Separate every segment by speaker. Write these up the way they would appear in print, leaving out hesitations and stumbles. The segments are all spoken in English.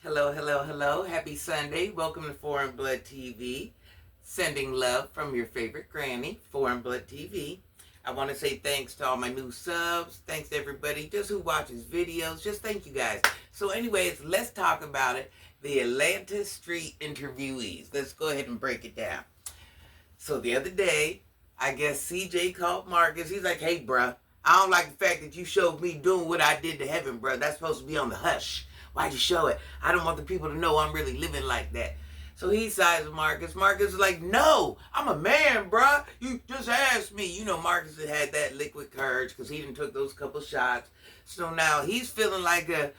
Speaker 1: Hello, hello, hello. Happy Sunday. Welcome to Foreign Blood TV. Sending love from your favorite granny, Foreign Blood TV. I want to say thanks to all my new subs. Thanks to everybody just who watches videos. Just thank you guys. So anyways, let's talk about it. The Atlanta Street interviewees. Let's go ahead and break it down. So the other day, I guess CJ called Marcus. He's like, hey, bruh, I don't like the fact that you showed me doing what I did to heaven, bruh. That's supposed to be on the hush. Why'd you show it? I don't want the people to know I'm really living like that. So he sides with Marcus. Marcus is like, no, I'm a man, bruh. You just asked me. You know, Marcus had that liquid courage because he didn't took those couple shots. So now he's feeling like and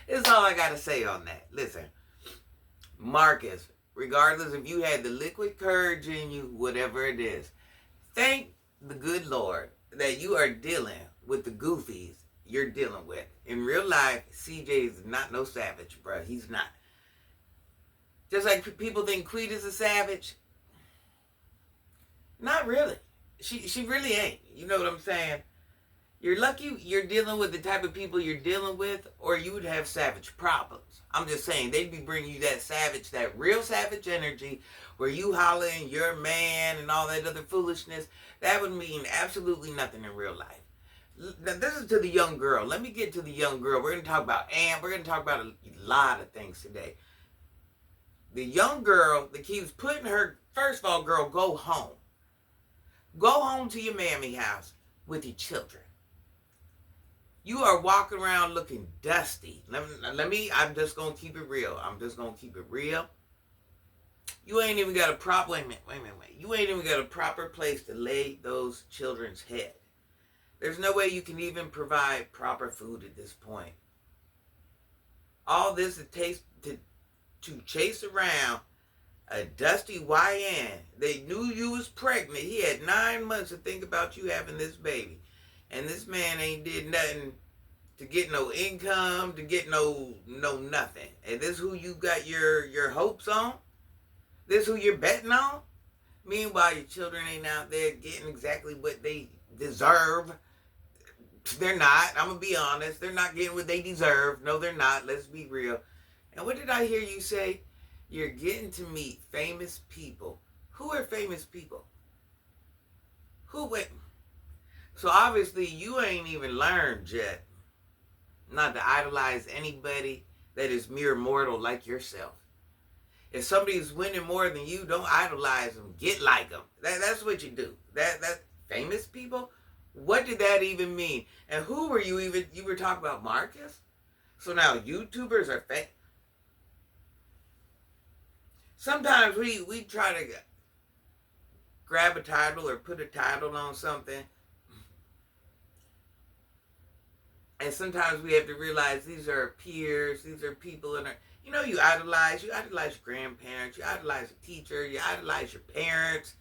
Speaker 1: It's all I got to say on that. Listen, Marcus, regardless if you had the liquid courage in you, whatever it is, thank the good Lord that you are dealing with the goofies you're dealing with. In real life, CJ is not no savage, bro. He's not. Just like people think Queen is a savage. Not really. She really ain't. You know what I'm saying? You're lucky you're dealing with the type of people you're dealing with, or you would have savage problems. I'm just saying, they'd be bringing you that savage, that real savage energy, where you hollering, you're a man, and all that other foolishness. That would mean absolutely nothing in real life. Now, this is to the young girl. Let me get to the young girl. We're going to talk about Ann. We're going to talk about a lot of things today. The young girl that keeps putting her, first of all, girl, go home. Go home to your mammy house with your children. You are walking around looking dusty. I'm just going to keep it real. You ain't even got a proper, wait a minute. You ain't even got a proper place to lay those children's head. There's no way you can even provide proper food at this point. All this to chase around a dusty YN. They knew you was pregnant. He had 9 months to think about you having this baby. And this man ain't did nothing to get no income, to get no nothing. And this who you got your hopes on? This who you're betting on? Meanwhile, your children ain't out there getting exactly what they deserve. They're not. I'm going to be honest. They're not getting what they deserve. No, they're not. Let's be real. And what did I hear you say? You're getting to meet famous people. Who are famous people? Who went? So obviously you ain't even learned yet not to idolize anybody that is mere mortal like yourself. If somebody's winning more than you, don't idolize them. Get like them. That's what you do. That famous people? What did that even mean? And who were you even? You were talking about Marcus? So now YouTubers are fake. Sometimes we try to grab a title or put a title on something. And sometimes we have to realize these are peers, these are people in our, you idolize your grandparents, you idolize a teacher, you idolize your parents,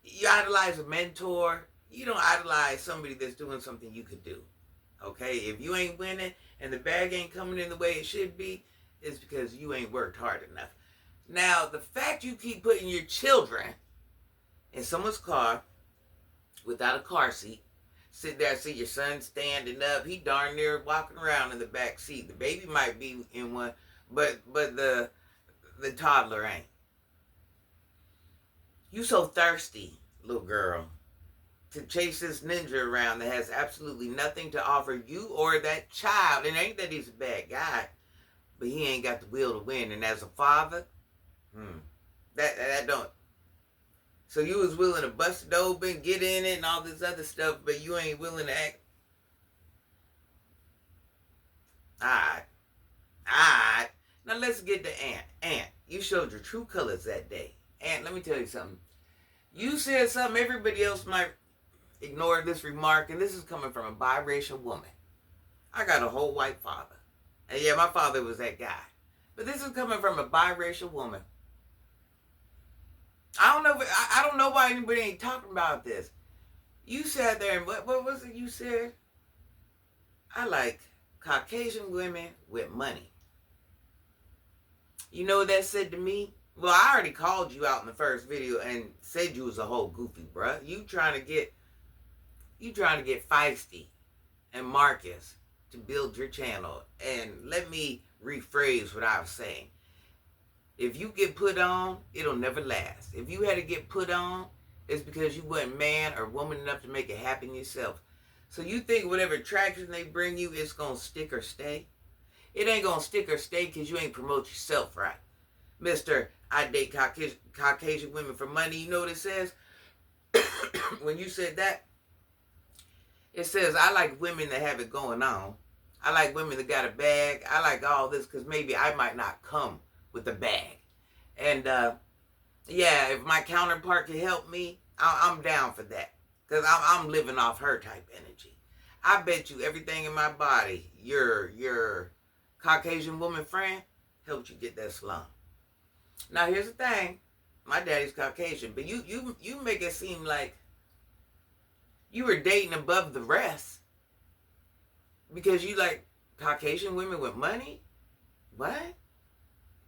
Speaker 1: you idolize a mentor. You don't idolize somebody that's doing something you could do. Okay? If you ain't winning and the bag ain't coming in the way it should be, it's because you ain't worked hard enough. Now, the fact you keep putting your children in someone's car without a car seat, sit there, see your son standing up, he darn near walking around in the back seat. The baby might be in one, but the toddler ain't. You so thirsty, little girl, to chase this ninja around that has absolutely nothing to offer you or that child. It ain't that he's a bad guy, but he ain't got the will to win. And as a father, that don't. So you was willing to bust it open, get in it, and all this other stuff, but you ain't willing to act. Alright. Now let's get to Ant. Ant, you showed your true colors that day. Ant, let me tell you something. You said something everybody else might ignore this remark, and this is coming from a biracial woman. I got a whole white father. And yeah, my father was that guy. But this is coming from a biracial woman. I don't know why anybody ain't talking about this. You sat there and what was it you said? I like Caucasian women with money. You know what that said to me? Well, I already called you out in the first video and said you was a whole goofy, bruh. You trying to get You trying to get Feisty and Marcus to build your channel. And let me rephrase what I was saying. If you get put on, it'll never last. If you had to get put on, it's because you weren't man or woman enough to make it happen yourself. So you think whatever attraction they bring you is going to stick or stay? It ain't going to stick or stay because you ain't promote yourself right. Mr. I date Caucasian women for money. You know what it says? When you said that, it says, I like women that have it going on. I like women that got a bag. I like all this because maybe I might not come with a bag. And yeah, if my counterpart can help me, I'm down for that. Because I'm living off her type energy. I bet you everything in my body, your Caucasian woman friend helped you get that slum. Now here's the thing. My daddy's Caucasian, but you make it seem like you were dating above the rest because you like Caucasian women with money? What?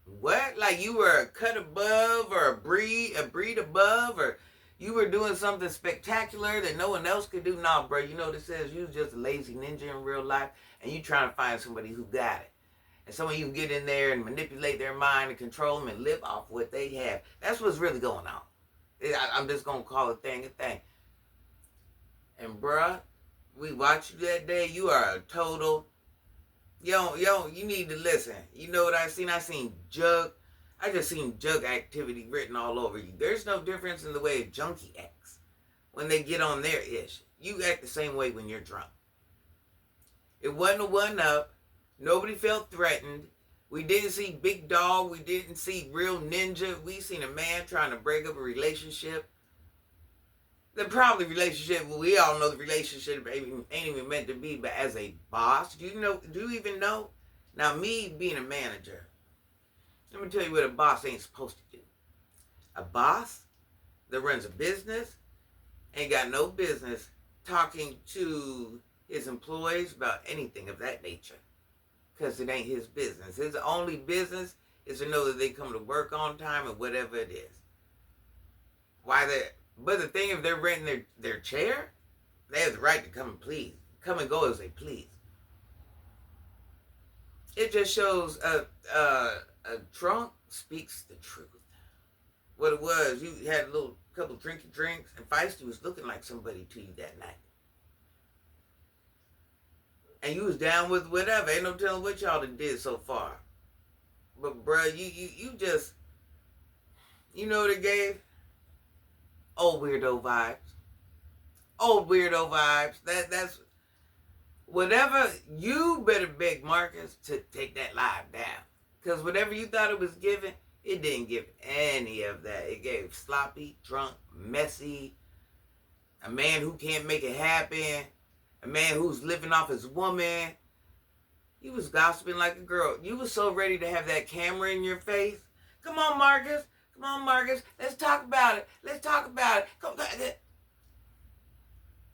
Speaker 1: What? Like you were a cut above or a breed above, or you were doing something spectacular that no one else could do? Nah, bro, you know what it says? You was just a lazy ninja in real life, and you trying to find somebody who got it. And someone you can get in there and manipulate their mind and control them and live off what they have. That's what's really going on. I'm just going to call a thing a thing. And bruh, we watched you that day. You are a total... Yo, you need to listen. You know what I seen? I just seen jug activity written all over you. There's no difference in the way a junkie acts when they get on their ish. You act the same way when you're drunk. It wasn't a one-up. Nobody felt threatened. We didn't see Big Dog. We didn't see Real Ninja. We seen a man trying to break up a relationship. The probably relationship, well, we all know the relationship ain't even meant to be, but as a boss, do you even know? Now, me being a manager, let me tell you what a boss ain't supposed to do. A boss that runs a business ain't got no business talking to his employees about anything of that nature, because it ain't his business. His only business is to know that they come to work on time and whatever it is. But the thing, if they're renting their chair, they have the right to come and go as they please. It just shows a drunk speaks the truth. What it was, you had a couple drinky drinks, and Feisty was looking like somebody to you that night. And you was down with whatever. Ain't no telling what y'all done did so far. But bruh, you just, you know what it gave? Old weirdo vibes. Old weirdo vibes. That's whatever. You better beg Marcus to take that live down. Because whatever you thought it was giving, it didn't give any of that. It gave sloppy, drunk, messy, a man who can't make it happen, a man who's living off his woman. You was gossiping like a girl. You was so ready to have that camera in your face. Come on, Marcus. Come on, Marcus. Let's talk about it. Let's talk about it. Come on.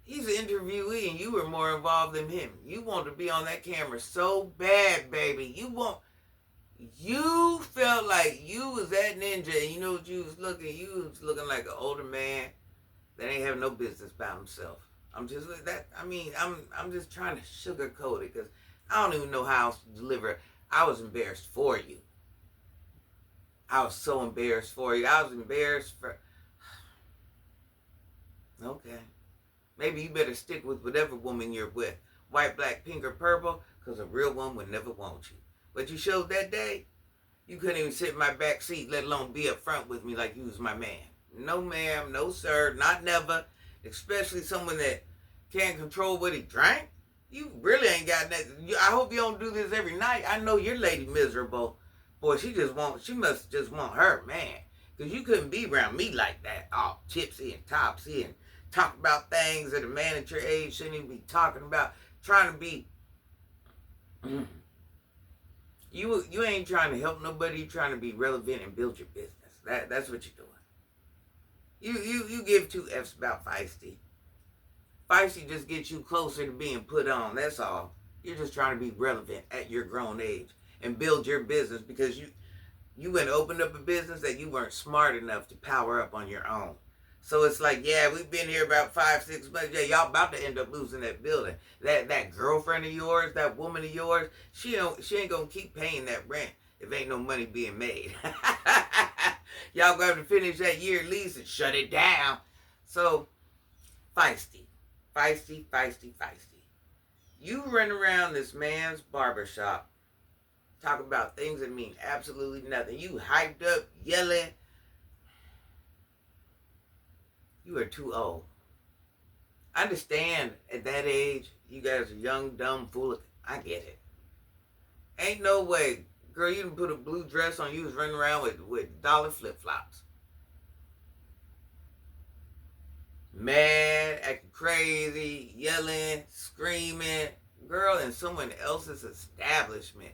Speaker 1: He's an interviewee, and you were more involved than him. You want to be on that camera so bad, baby. You felt like you was that ninja, and you know what you was looking? You was looking like an older man that ain't have no business by himself. I'm just trying to sugarcoat it, because I don't even know how else to deliver it. I was embarrassed for you. I was so embarrassed for you. I was embarrassed for... Okay. Maybe you better stick with whatever woman you're with. White, black, pink, or purple, because a real one would never want you. But you showed that day, you couldn't even sit in my back seat, let alone be up front with me like you was my man. No ma'am, no sir, not never. Especially someone that can't control what he drank. You really ain't got that. I hope you don't do this every night. I know your lady miserable. Boy, she must just want her man. Because you couldn't be around me like that, all tipsy and topsy and talk about things that a man at your age shouldn't even be talking about. Trying to be... You ain't trying to help nobody. You're trying to be relevant and build your business. That's what you're doing. You give two F's about Feisty. Feisty just gets you closer to being put on. That's all. You're just trying to be relevant at your grown age and build your business, because you went and opened up a business that you weren't smart enough to power up on your own. So it's like, yeah, we've been here about 5, 6 months. Yeah, y'all about to end up losing that building. That girlfriend of yours, that woman of yours, she ain't gonna keep paying that rent if ain't no money being made. Y'all gonna have to finish that year lease and shut it down. So feisty, feisty, feisty, feisty. You run around this man's barbershop, talk about things that mean absolutely nothing. You hyped up, yelling. You are too old. I understand at that age, you guys are young, dumb, foolish. I get it. Ain't no way. Girl, you didn't put a blue dress on. You was running around with dollar flip-flops. Mad, acting crazy, yelling, screaming. Girl, in someone else's establishment.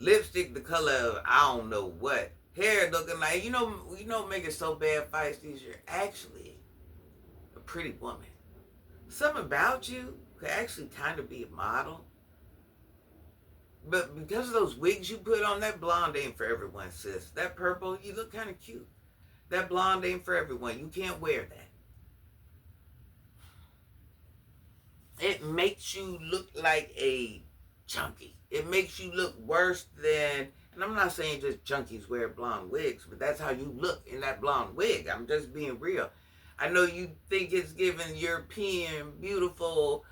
Speaker 1: Lipstick the color of I don't know what. Hair looking like, you know make it so bad, Feisty, you're actually a pretty woman. Something about you could actually kind of be a model. But because of those wigs you put on, that blonde ain't for everyone, sis. That purple, you look kind of cute. That blonde ain't for everyone. You can't wear that. It makes you look like a junkie. It makes you look worse than, and I'm not saying just junkies wear blonde wigs, but that's how you look in that blonde wig. I'm just being real. I know you think it's giving European, beautiful,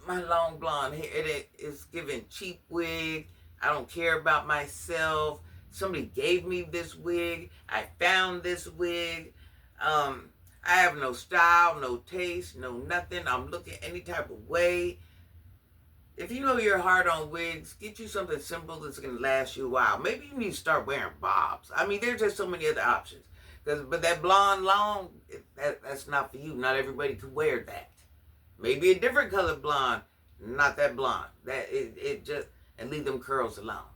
Speaker 1: my long blonde hair. It's giving cheap wig. I don't care about myself. Somebody gave me this wig. I found this wig. I have no style, no taste, no nothing. I'm looking any type of way. If you know you're hard on wigs, get you something simple that's going to last you a while. Maybe you need to start wearing bobs. I mean, there's just so many other options. But that blonde long, that's not for you. Not everybody can wear that. Maybe a different color blonde, not that blonde. It just, and leave them curls alone.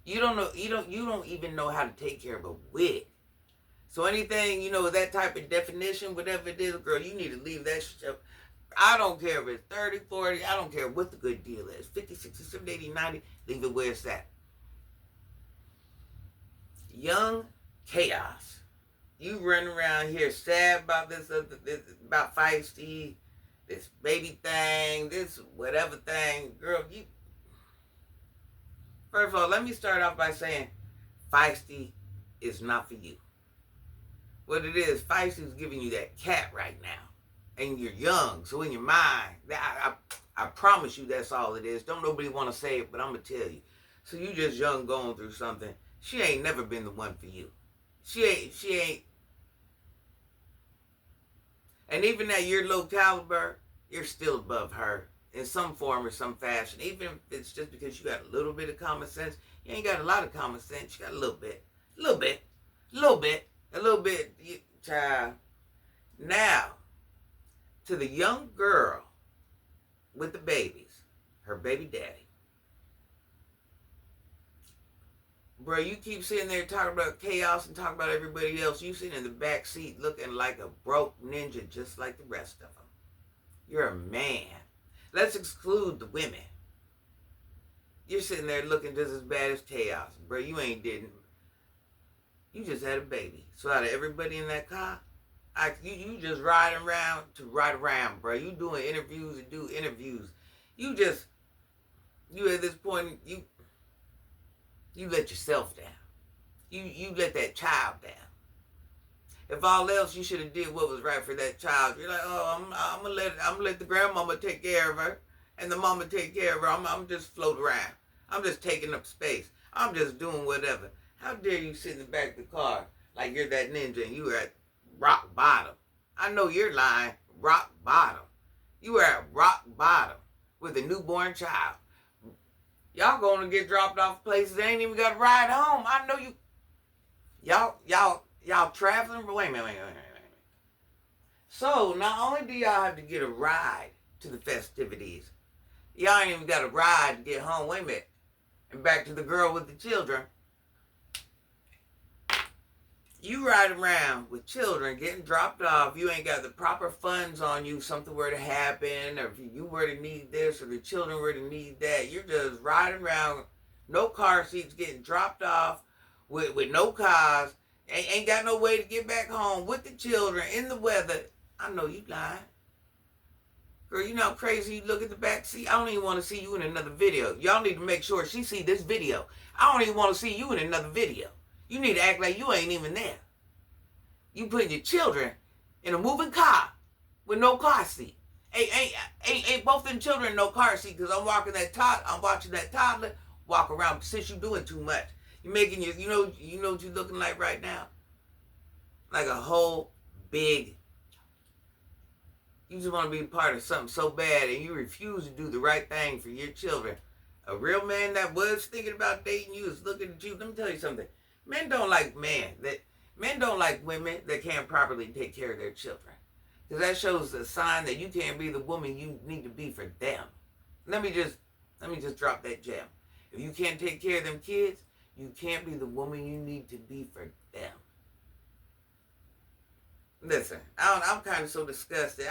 Speaker 1: You don't even know how to take care of a wig. So anything, that type of definition, whatever it is, girl, you need to leave that shit. I don't care if it's 30, 40, I don't care what the good deal is. 50, 60, 70, 80, 90, leave it where it's at. Young chaos. You run around here sad about this about Feisty, this baby thing, this whatever thing. Girl, first of all, let me start off by saying Feisty is not for you. What it is, Feisty is giving you that cat right now. And you're young, so in your mind, I promise you that's all it is. Don't nobody want to say it, but I'm going to tell you. So you just young going through something. She ain't never been the one for you. She ain't. And even at your low caliber, you're still above her in some form or some fashion. Even if it's just because you got a little bit of common sense. You ain't got a lot of common sense. You got a little bit. Child. Now, to the young girl with the babies, her baby daddy. Bro, you keep sitting there talking about chaos and talking about everybody else. You sitting in the back seat looking like a broke ninja just like the rest of them. You're a man. Let's exclude the women. You're sitting there looking just as bad as chaos. Bro, you just had a baby. So out of everybody in that car, you just ride around, bro. You doing interviews and do interviews. You at this point, you let yourself down. You let that child down. If all else, you should have did what was right for that child. You're like, oh, I'm gonna let the grandmama take care of her, and the mama take care of her. I'm just floating around. I'm just taking up space. I'm just doing whatever. How dare you sit in the back of the car like you're that ninja and you were at rock bottom? I know you're lying. Rock bottom. You were at rock bottom with a newborn child. Y'all going to get dropped off places. They ain't even got to ride home. I know you. Y'all traveling. Wait a minute. So not only do y'all have to get a ride to the festivities, y'all ain't even got a ride to get home. Wait a minute. And back to the girl with the children. You ride around with children getting dropped off. You ain't got the proper funds on you. Something were to happen, or if you were to need this, or the children were to need that. You're just riding around, no car seats, getting dropped off with no cars Ain't got no way to get back home with the children in the weather. I know you lying. Girl, you know how crazy you look at the back seat? I don't even want to see you in another video. Y'all need to make sure she see this video. I don't even want to see you in another video. You need to act like you ain't even there. You putting your children in a moving car with no car seat. Ain't both them children in no car seat because I'm watching that toddler walk around since you doing too much. You making you know what you looking like right now? Like a whole big. You just want to be part of something so bad and you refuse to do the right thing for your children. A real man that was thinking about dating you is looking at you. Let me tell you something. Men don't like women that can't properly take care of their children. Because that shows a sign that you can't be the woman you need to be for them. Let me just drop that gem. If you can't take care of them kids, you can't be the woman you need to be for them. Listen, I'm kind of so disgusted.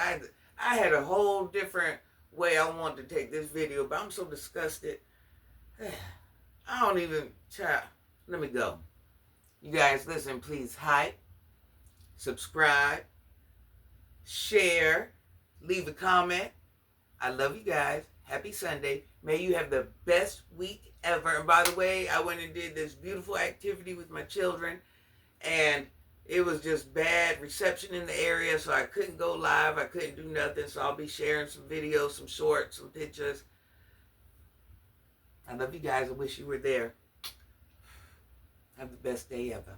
Speaker 1: I had a whole different way I wanted to take this video, but I'm so disgusted. I don't even try. Let me go. You guys, listen, please hype, subscribe, share, leave a comment. I love you guys. Happy Sunday. May you have the best week ever. And by the way, I went and did this beautiful activity with my children, and it was just bad reception in the area, so I couldn't go live. I couldn't do nothing, so I'll be sharing some videos, some shorts, some pictures. I love you guys. I wish you were there. Have the best day ever.